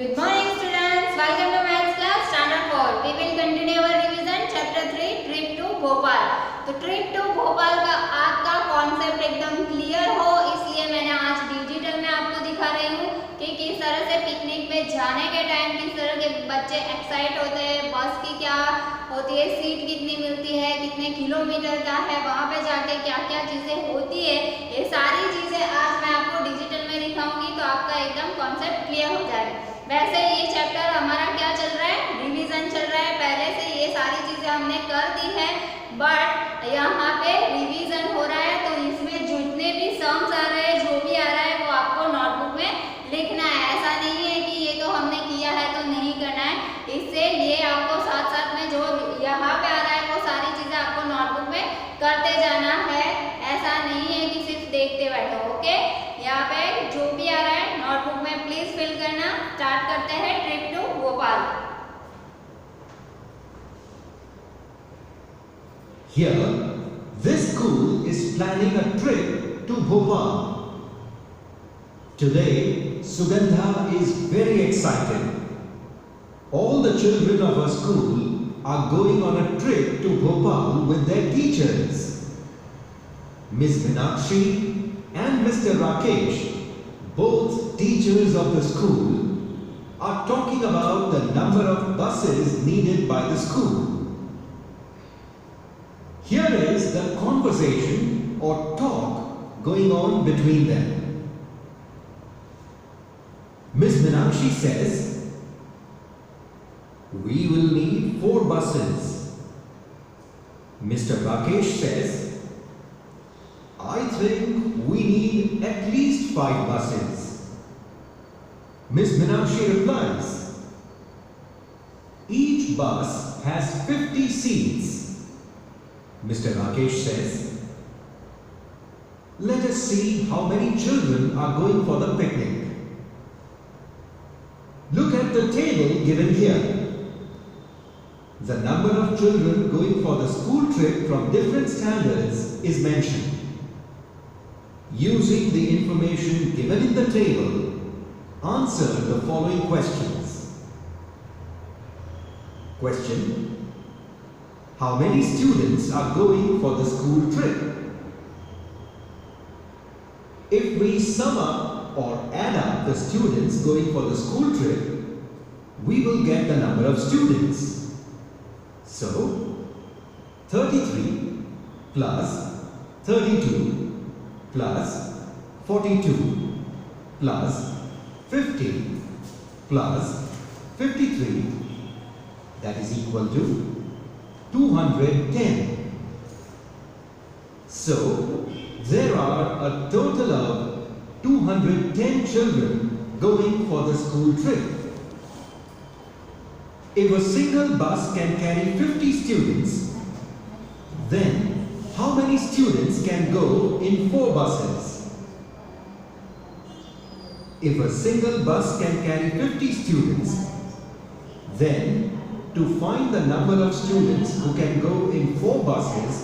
Good morning students. Welcome to Maths class Standard 4. We will continue our revision chapter 3 trip to Bhopal. तो trip to Bhopal का आज का concept एकदम clear हो इसलिए मैंने आज डिजिटल में आपको दिखा रही हूँ कि किस तरह से पिकनिक में जाने के टाइम किस तरह के बच्चे एक्साइट होते हैं, बस की क्या होती है, सीट कितनी मिलती है, कितने किलोमीटर का है, वहाँ पे जाके क्या क्या चीज़ें होती है, ये सारी चीज़ें आज मैं आपको डिजिटल में दिखाऊंगी तो आपका एकदम कॉन्सेप्ट क्लियर हो जाएगा. वैसे ये चैप्टर हमारा क्या चल रहा है, रिवीजन चल रहा है. पहले से ये सारी चीजें हमने कर दी है बट यहाँ पे रिवीजन हो रहा है तो इसमें जितने भी सम्स आ रहे हैं, जो भी आ रहा है वो आपको नोटबुक में लिखना है. ऐसा नहीं है कि ये तो हमने किया है तो नहीं करना है. इससे ये आपको साथ साथ में जो यहाँ पे आ रहा है वो सारी चीजें आपको नोटबुक में करते जाना है. ऐसा नहीं है कि सिर्फ देखते बैठो. ओके, यहाँ पे जो भी आ रहा है नोटबुक में प्लीज फिल करना. स्टार्ट करते हैं trip to Bhopal. Here, this school is planning a trip to Bhopal. Today, Sugandha is very excited. All the children of her school are going on a trip to Bhopal with their teachers. Ms. Meenakshi and Mr. Rakesh, both teachers of the school, are talking about the number of buses needed by the school. Here is the conversation or talk going on between them. Ms. Meenakshi says, "We will need 4 buses." Mr. Rakesh says, "I think we need at least 5 buses." Ms. Meenakshi replies, "Each bus has 50 seats." Mr. Rakesh says, "Let us see how many children are going for the picnic. Look at the table given here. The number of children going for the school trip from different standards is mentioned. Using the information given in the table, answer the following questions. Question: how many students are going for the school trip? If we sum up or add up the students going for the school trip, we will get the number of students. So, 33 plus 32 plus 42 plus 50 plus 53, that is equal to 210. So, there are a total of 210 children going for the school trip. If a single bus can carry 50 students, then how many students can go in 4 buses? If a single bus can carry 50 students, then to find the number of students who can go in 4 buses,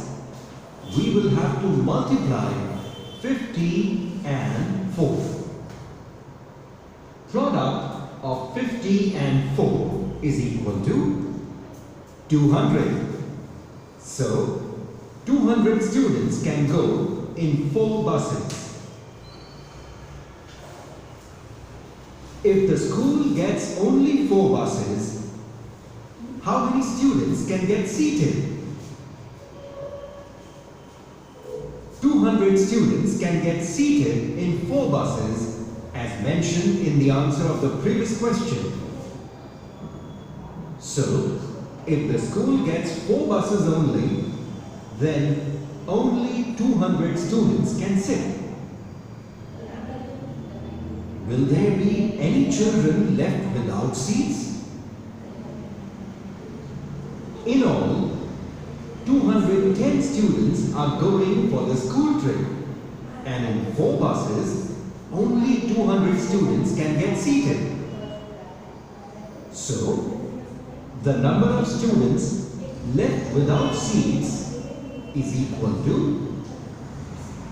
we will have to multiply 50 and 4. Product of 50 and 4 is equal to 200. So, 200 students can go in 4 buses. If the school gets only 4 buses, how many students can get seated? 200 students can get seated in 4 buses as mentioned in the answer of the previous question. So, if the school gets 4 buses only, then only 200 students can sit. Will there be any children left without seats? In all, 210 students are going for the school trip, and in 4 buses, only 200 students can get seated. So, the number of students left without seats is equal to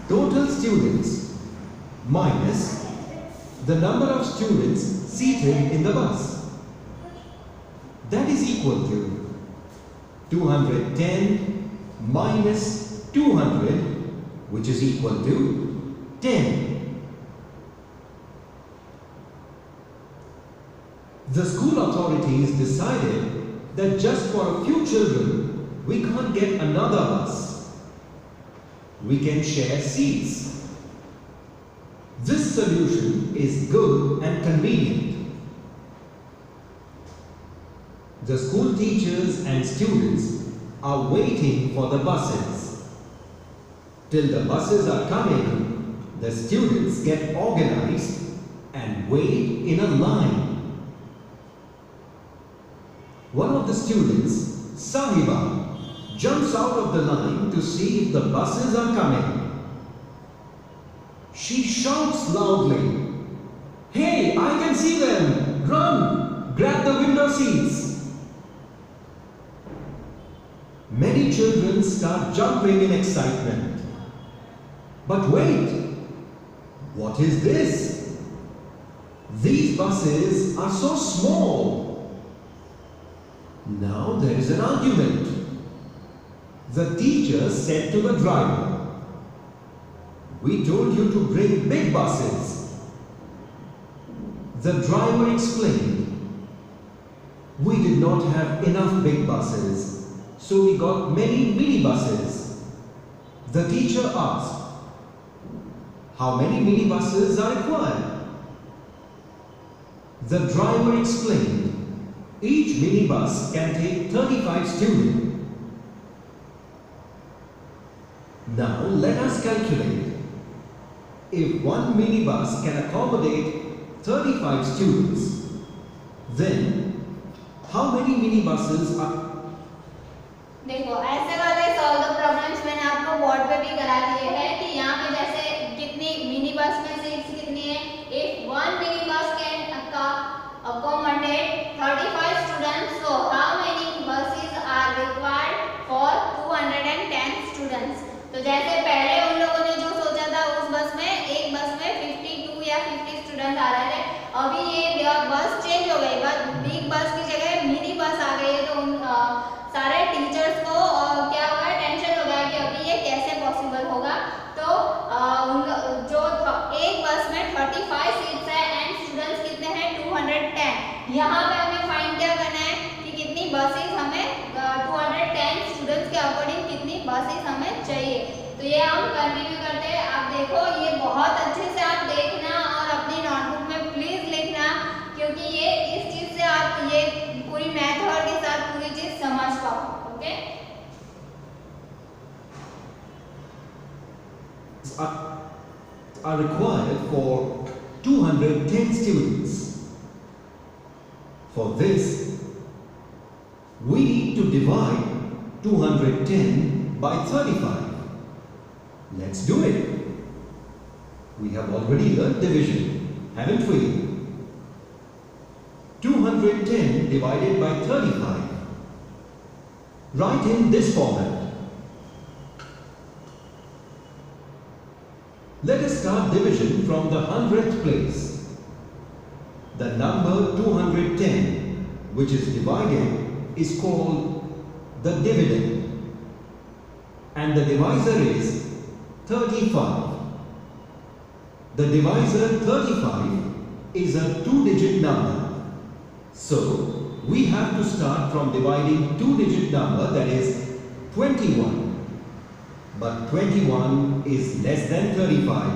total students minus the number of students seated in the bus. That is equal to 210 minus 200, which is equal to 10. The school authorities decided that just for a few children, we can't get another bus. We can share seats. This solution is good and convenient. The school teachers and students are waiting for the buses. Till the buses are coming, the students get organized and wait in a line. One of the students, Sahiba, jumps out of the line to see if the buses are coming. She shouts loudly, "Hey, I can see them! Run! Grab the window seats!" Many children start jumping in excitement. But wait! What is this? These buses are so small. Now there is an argument. The teacher said to the driver, "We told you to bring big buses." The driver explained, "We did not have enough big buses, so we got many mini buses." The teacher asked, "How many mini buses are required?" The driver explained, "Each mini bus can take 35 students." Now let us calculate. If one minibus can accommodate 35 students, then how many minibuses are? देखो ऐसे वाले solve the problems मैंने आपको board पे भी करा दिए हैं कि यहाँ पे जैसे कितनी मिनी बस में सीट्स कितनी है. If one mini bus can accommodate 35 students, so how many buses are required for 210 students? तो जैसे पहले उन लोगों ने जो सोचा था उस बस में एक बस में 52 या 50 स्टूडेंट आ रहे थे. अभी ये बस चेंज हो गई, बिग बस की जगह मिनी बस आ गई है. तो उन सारे टीचर्स को क्या होगा, टेंशन हो गया कि अभी ये कैसे पॉसिबल होगा. तो जो एक बस में 35 सीट्स है एंड स्टूडेंट्स कितने हैं 210. यहाँ पे हमें फाइंड क्या करना है कि कितनी बसेस हमें 210 स्टूडेंट्स के अकॉर्डिंग कितनी बसेस हमें चाहिए. तो ये हम कंटिन्यू करते हैं. आप देखो ये बहुत अच्छे से आप देखना और अपनी नोटबुक में प्लीज लिखना, क्योंकि ये इस चीज से आप ये पूरी मेथड के साथ पूरी चीज समझ पाओ. Okay are required for 210 students. For this, we need to divide 210 by 35. Let's do it. We have already learned division, haven't we? 210 divided by 35. Write in this format. Let us start division from the 100th place. The number 210, which is divided, is called the dividend. And the divisor is 35. The divisor 35 is a two-digit number. So, we have to start from dividing two-digit number, that is 21. But 21 is less than 35.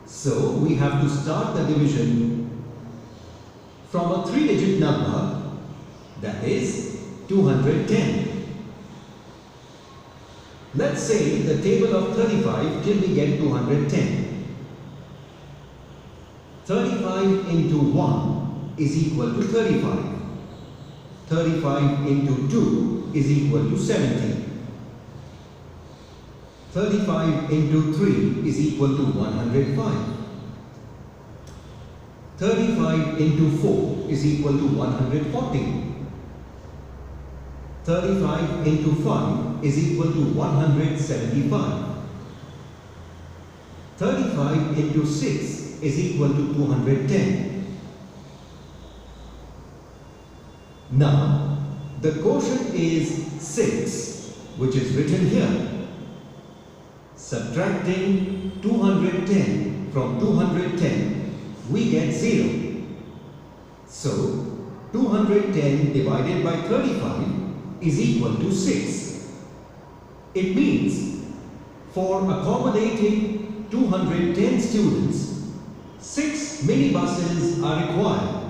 So we have to start the division from a three-digit number, that is 210. Let's say the table of 35 till we get 210. 35 into 1 is equal to 35. 35 into 2 is equal to 70. 35 into 3 is equal to 105. 35 into 4 is equal to 140. 35 into 5 is equal to 175. 35 into 6 is equal to 210. Now, the quotient is 6, which is written here. Subtracting 210 from 210, we get 0. So, 210 divided by 35 is equal to 6. It means, for accommodating 210 students, 6 minibuses are required.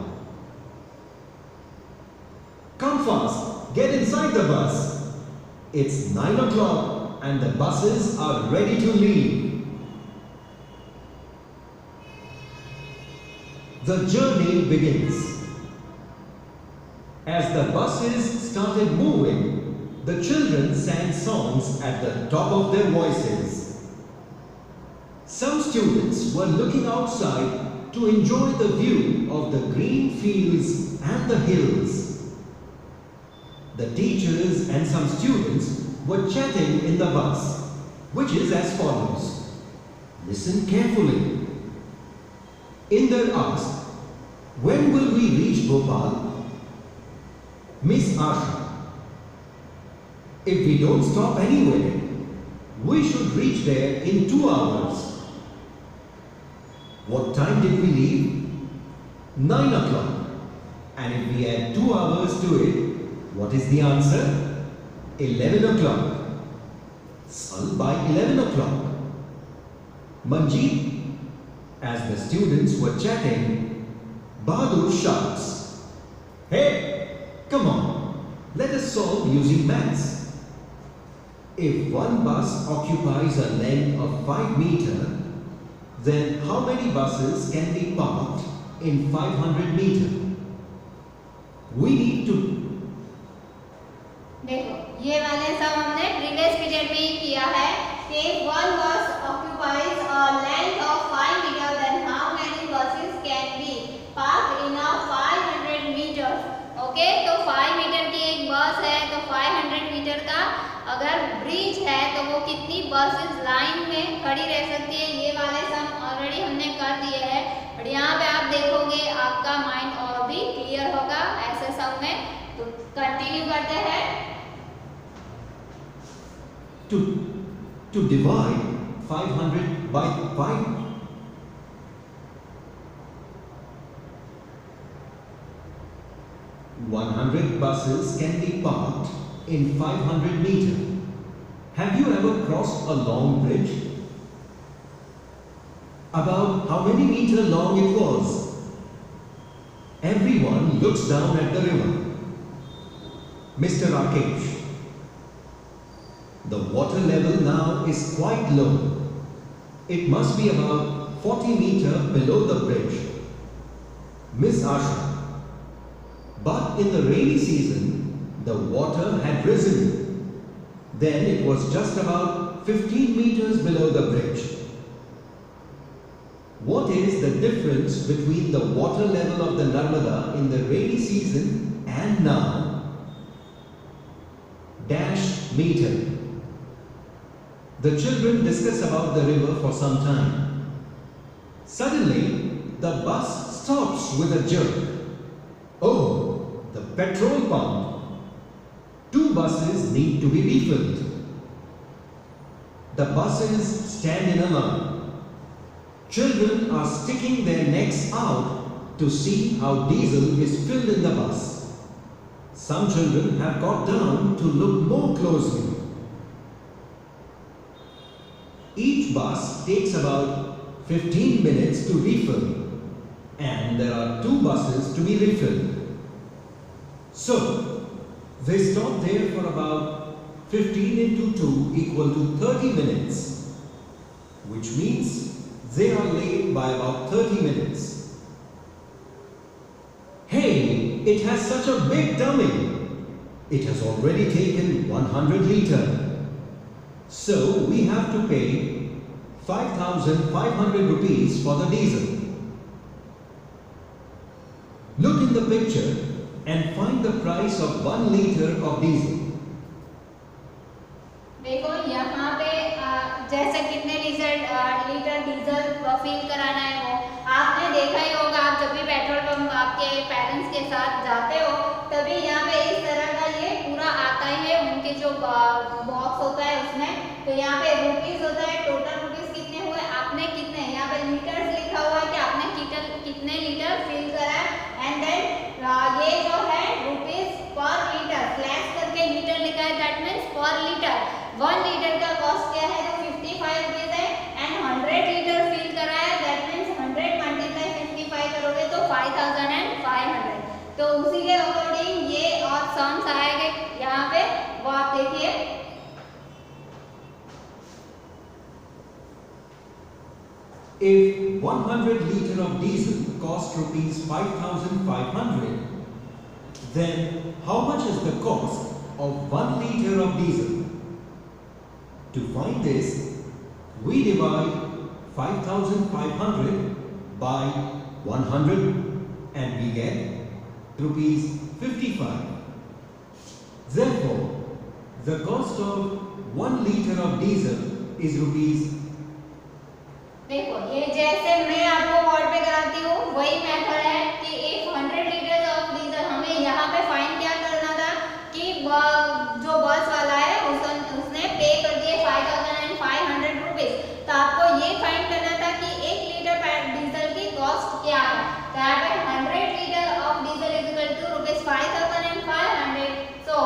Come fast, get inside the bus. It's 9 o'clock and the buses are ready to leave. The journey begins. As the buses started moving, the children sang songs at the top of their voices. Some students were looking outside to enjoy the view of the green fields and the hills. The teachers and some students were chatting in the bus, which is as follows. Listen carefully. Inder asked, "When will we reach Bhopal?" Miss Asha, "If we don't stop anywhere, we should reach there in 2 hours." What time did we leave? 9 o'clock. And if we add 2 hours to it, what is the answer? 11 o'clock. So by 11 o'clock, Manjeet, as the students were chatting, Bahadur shouts, "Hey, come on, let us solve using maths. If one bus occupies a length of 5 meters, then how many buses can be parked in 500 meters? We need to..." देखो, ये वाले सब हमने previous period में ही किया है कि one बस occupies a length of 5 meter, then how many buses can be parked in a 500 meters. Okay, तो 5 मीटर की एक बस है, तो 500 मीटर का अगर ब्रिज है तो वो कितनी बसेस लाइन में खड़ी रह सकती है, ये वाले सम ऑलरेडी हमने कर दिए हैं। और यहाँ पे आप देखोगे आपका माइंड और भी क्लियर होगा ऐसे सब में। तो कंटिन्यू करते हैं। To divide 500 by 5, "100 buses can be parked in 500 meters. Have you ever crossed a long bridge? About how many meters long it was?" Everyone looks down at the river. Mr. Rakesh, "The water level now is quite low. It must be about 40 meters below the bridge." Miss Asha, "But in the rainy season, the water had risen. Then it was just about 15 meters below the bridge." What is the difference between the water level of the Narmada in the rainy season and now? Dash meter. The children discuss about the river for some time. Suddenly, the bus stops with a jerk. Oh, the petrol pump. 2 buses need to be refilled. The buses stand in a line. Children are sticking their necks out to see how diesel is filled in the bus. Some children have got down to look more closely. Each bus takes about 15 minutes to refill, and there are 2 buses to be refilled. So, they stop there for about 15 into 2 equal to 30 minutes, which means they are late by about 30 minutes. Hey, it has such a big tummy. It has already taken 100 liters. So we have to pay 5,500 rupees for the diesel. Look in the picture and find the price of 1 liter of diesel. देखो यहाँ पे जैसे कितने litre diesel जाते हो तभी यहाँ पे इस तरह का ये पूरा आता ही है उनके जो बॉक्स होता है उसमें। तो यहाँ पे रुपीस होता है, टोटल रुपीस कितने हुए, आपने कितने, यहाँ पे लीटर्स लिखा हुआ है कि आपने कितने लीटर फिल करा है। एंड देन ये जो है रुपीस पर लीटर स्लैश करके लीटर लिखा है, दैट मीन्स पर लीटर 1 लीटर का कॉस्ट क्या है, तो 55 रुपीज है। एंड 100 लीटर फिल करा है, दैट मीन्स 100 मल्टीप्लाई 55 करोगे तो 5500। तो उसी के अकॉर्डिंग ये और सम्स आएंगे यहाँ पे, वो आप देखिए। If 100 liter of diesel cost rupees 5,500, then how much is the cost of 1 liter of diesel? To find this, we divide 5,500 by 100 and we get rupees 55. Therefore, the cost of 1 liter of diesel is rupees. देखो ये जैसे मैं आपको board पे कराती हूँ वही method है कि एक 100 लीटर ऑफ डीजल हमें यहाँ पे फाइंड क्या करना था कि जो बस वाला है उसने पे कर दिए 5500 रुपीज। तो आपको ये फाइंड करना था कि 1 लीटर डीजल की कॉस्ट क्या है। तो यहाँ पे 100 litre of diesel is equal to rupees 5500। So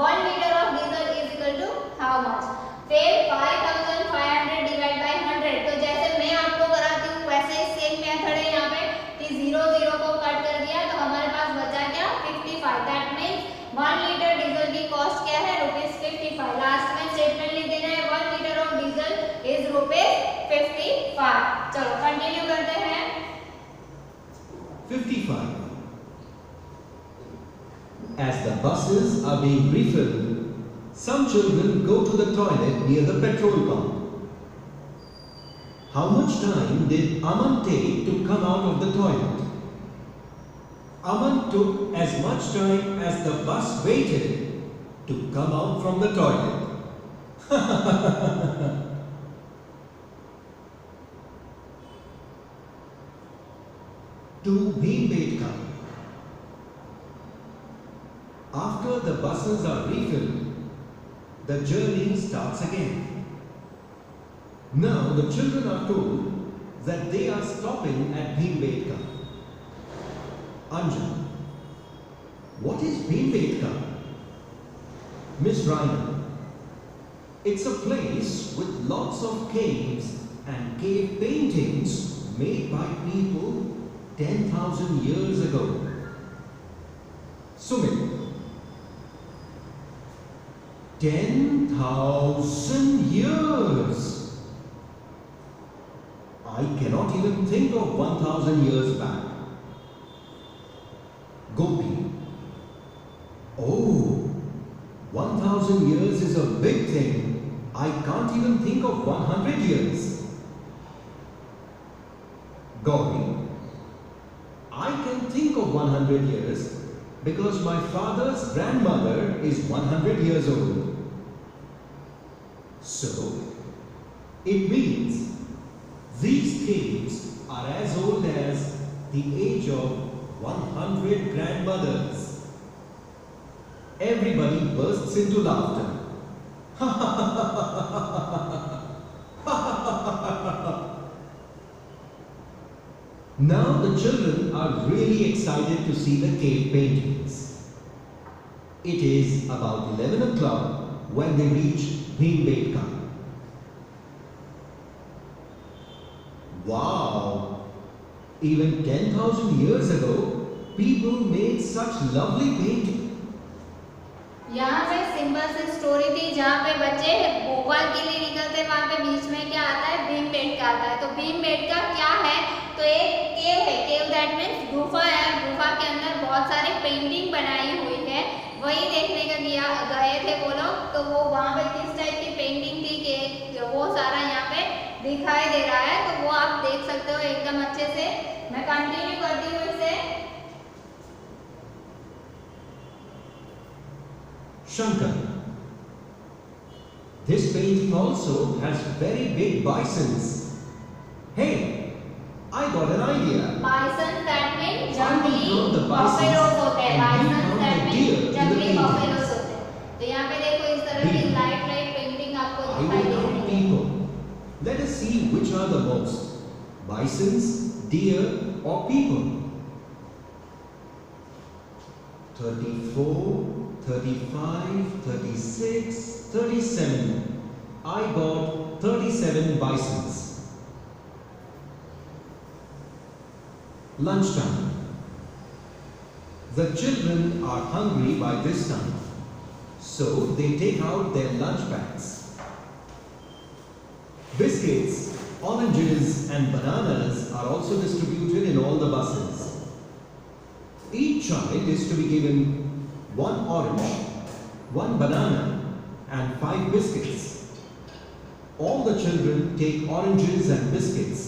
1 litre of diesel is equal to how much, फिर 5500 डिवाइड बाय 100। तो जैसे मैं आपको कराती हूँ वैसे ही सेम मेथड है यहाँ पे कि 0 को कट कर दिया तो हमारे पास बचा क्या 55। दैट मीन्स 1 लीटर डीजल की कॉस्ट क्या है रुपीज 55। लास्ट में स्टेटमेंट लिख देना है 1 litre of diesel is rupees 55। चलो कंटिन्यू करते हैं। 55. As the buses are being refilled, some children go to the toilet near the petrol pump. How much time did Aman take to come out of the toilet? Aman took as much time as the bus waited to come out from the toilet. To Bhimbetka. After the buses are refilled, the journey starts again. Now the children are told that they are stopping at Bhimbetka. Anjan, what is Bhimbetka? Miss Raina, it's a place with lots of caves and cave paintings made by people 10,000 years ago. Sumit, 10,000 years! I cannot even think of 1,000 years back. Gopi, oh, 1,000 years is a big thing. I can't even think of 100 years. Gauri, I can think of 100 years because my father's grandmother is 100 years old. So, it means these caves are as old as the age of 100 grandmothers. Everybody bursts into laughter. Now the children are really excited to see the cave paintings. It is about 11 o'clock when they reach Bhimbetka. Wow! Even 10,000 years ago, people made such lovely paintings. यहाँ पे simple सी story थी जहाँ पे बच्चे भोपाल के लिए निकलते हैं, वहाँ पे बीच में क्या आता है भीमबेटका आता है। तो भीमबेटका क्या है, तो एक केव है, केव दैट मीन्स गुफा है। गुफा के अंदर बहुत सारी पेंटिंग बनाई हुई है, वही देखने का गए थे वो लोग। तो वो वहाँ पे किस टाइप की पेंटिंग थी कि वो सारा यहाँ पे दिखाई दे रहा है। तो वो आप देख सकते हो एकदम अच्छे से। मैं कंटिन्यू करती हूँ इसे। Shankar. This painting also has very big bisons. Hey, I got an idea. Bison that mean I will जंगली draw the bisons buffaloes होते हैं. and you Bison count that the mean deer in the जंगली paintings. buffaloes होते हैं. तो यहाँ पे देखो इस तरह की B. लाइट पेंटिंग आपको I दिखाई will दे count रही है. people. Let us see which are the most. Bisons, deer or people. 34, 35, 36, 37. I got 37 bisons. Lunchtime. The children are hungry by this time, so they take out their lunch bags. Biscuits, oranges and bananas are also distributed in all the buses. Each child is to be given one orange, one banana and 5 biscuits. All the children take oranges and biscuits,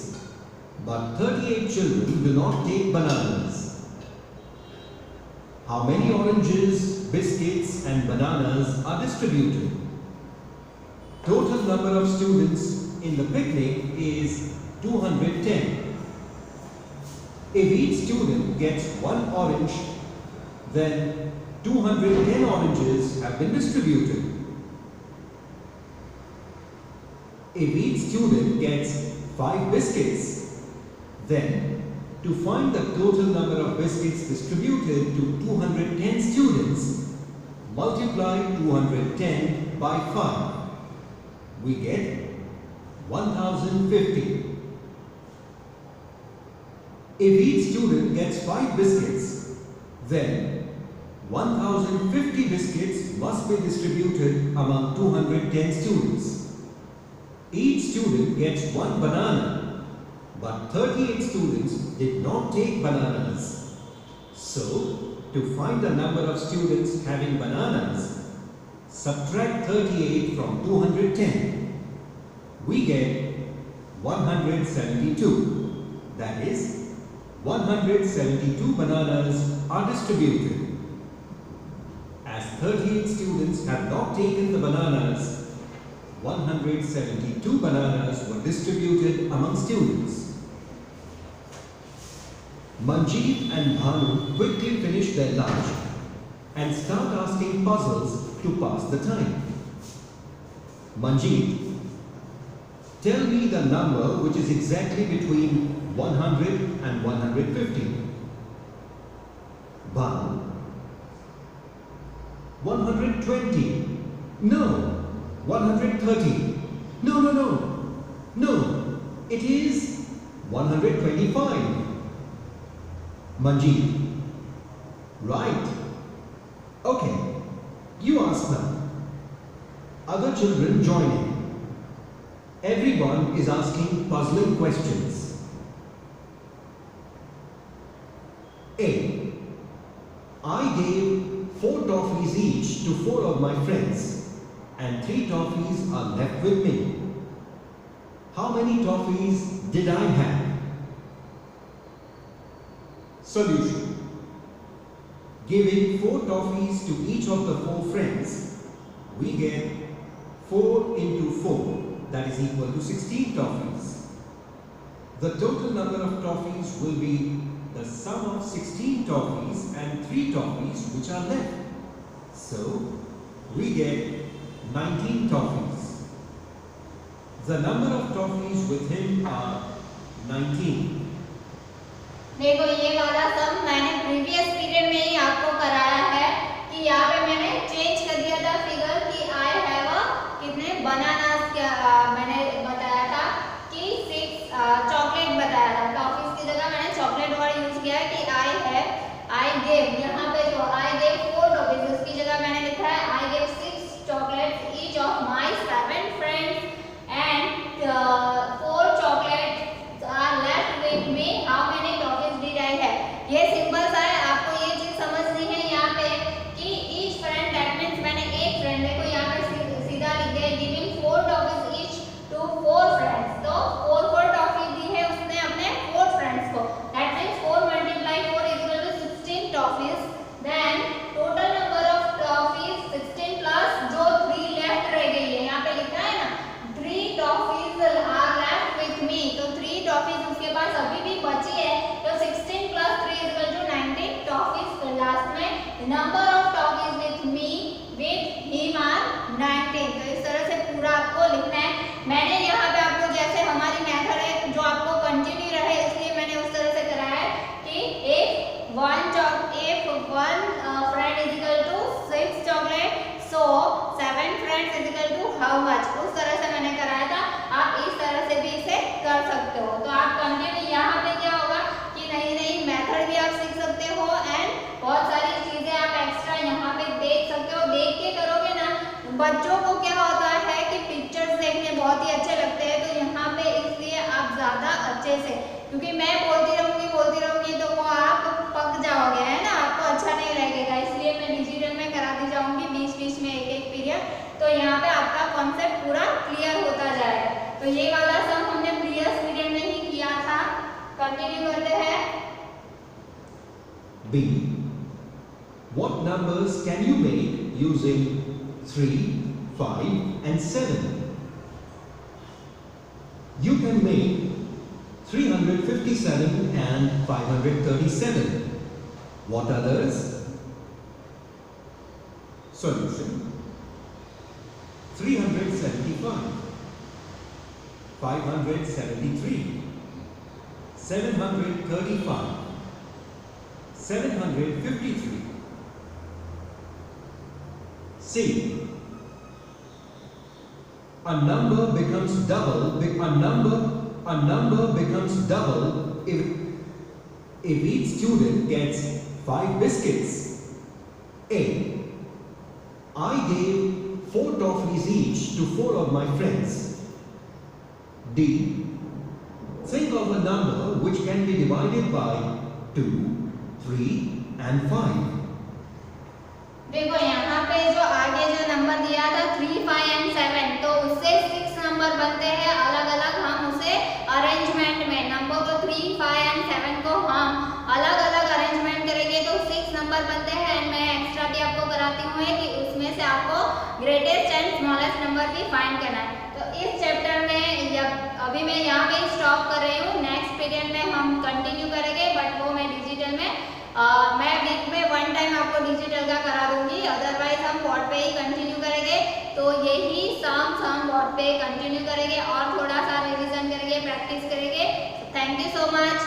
but 38 children do not take bananas. How many oranges, biscuits and bananas are distributed? Total number of students in the picnic is 210. If each student gets one orange, then 210 oranges have been distributed. If each student gets 5 biscuits, then to find the total number of biscuits distributed to 210 students, multiply 210 by 5. We get 1050. If each student gets 5 biscuits, then 1050 biscuits must be distributed among 210 students. Each student gets one banana, but 38 students did not take bananas. So, to find the number of students having bananas, subtract 38 from 210. We get 172. That is, 172 bananas are distributed. As 38 students have not taken the bananas, 172 bananas were distributed among students. Manjeet and Bhanu quickly finish their lunch and start asking puzzles to pass the time. Manjeet, tell me the number which is exactly between 100 and 150. Bhanu, 120. No. 130. No. It is 125. Manjeet. Right. Okay. You ask now. Other children join in. Everyone is asking puzzling questions. A. I gave 4 toffees each to 4 of my friends, and 3 toffees are left with me. How many toffees did I have? Solution. Giving 4 toffees to each of the 4 friends, we get 4 into 4, that is equal to 16 toffees. The total number of toffees will be the sum of 16 toffees and 3 toffees which are left. So, we get 19 toffees. The number of toffees with him are 19. देखो ये वाला सम मैंने previous period में ही आपको कराया है कि यहाँ पे मैंने चेंज कर दिया था फिगर कि आई हैव कितने बनानास मैंने बताया था कि 6 चॉकलेट बताया था. टॉफीज की जगह मैंने चॉकलेट वर्ड यूज किया है कि आई गेव. यहाँ पे जो आई गेव 4 टॉफीज उसकी जगह मैंने लिखा है I gave 6 chocolates each of my 7 friends and 4 chocolates are left with me. How many toffees did I have? ये सिंपल सा है. आपको ये चीज समझनी है यहाँ पे कि each friend that means मैंने एक फ्रेंड देखो यहाँ पे सीधा लिख दिया giving 4 toffees each to how much, उस तरह से मैंने कराया था। आप इस तरह से भी इसे कर सकते हो। तो आप कंटिन्यू, यहाँ पे क्या होगा कि नई नई मेथड भी आप सीख सकते हो एंड बहुत सारी चीजें आप एक्स्ट्रा यहाँ पे देख सकते हो। देख के करोगे ना, बच्चों को क्या होता है कि पिक्चर्स देखने बहुत ही अच्छे लगते हैं, तो यहाँ पे इसलिए आप ज्यादा अच्छे से, क्योंकि मैं बोलती रहूंगी तो वो आप पक जाओगे, है ना, आपको अच्छा नहीं लगेगा, इसलिए मैं डिजिटल में कराती जाऊंगी बीच बीच में एक एक पीरियड, तो यहाँ पे आपका कॉन्सेप्ट पूरा क्लियर होता जाएगा। तो ये वाला सम हमने प्रीवियस पीरियड में ही किया था। कंटिन्यू करते हैं। B. What numbers can you make using 3, 5 and 7? You can make 357 and 537. What others? Solution: 375, 573, 735, 753. C. A number becomes double if each student gets 5 biscuits. A. I gave 4 toffees each to 4 of my friends. D. Think of a number which can be divided by 2, 3 and 5. देखो यहाँ पे जो आगे जो number दिया था 3, 5 and 7, तो उससे 6 नंबर बनते हैं अलग अलग। हम उसे अरेंजमेंट में नंबर को 3, 5 एंड 7 को हम अलग अलग अरेंजमेंट करेंगे तो 6 नंबर बनते हैं। एंड मैं एक्स्ट्रा भी आपको कराती हूँ कि उसमें से आपको ग्रेटेस्ट एंड स्मॉलेस्ट नंबर भी फाइंड करना है। तो इस चैप्टर में अभी मैं यहाँ पे स्टॉप कर रही हूँ। नेक्स्ट पीरियड में हम कंटिन्यू करेंगे, बट वो मैं डिजिटल में मैं वीक में 1 टाइम आपको डिजिटल का करा दूंगी, अदरवाइज हम बोर्ड पे ही कंटिन्यू करेंगे। तो यही सम बोर्ड पे कंटिन्यू करेंगे और थोड़ा सा रिवीजन करेंगे, प्रैक्टिस करेंगे। Thank you so much.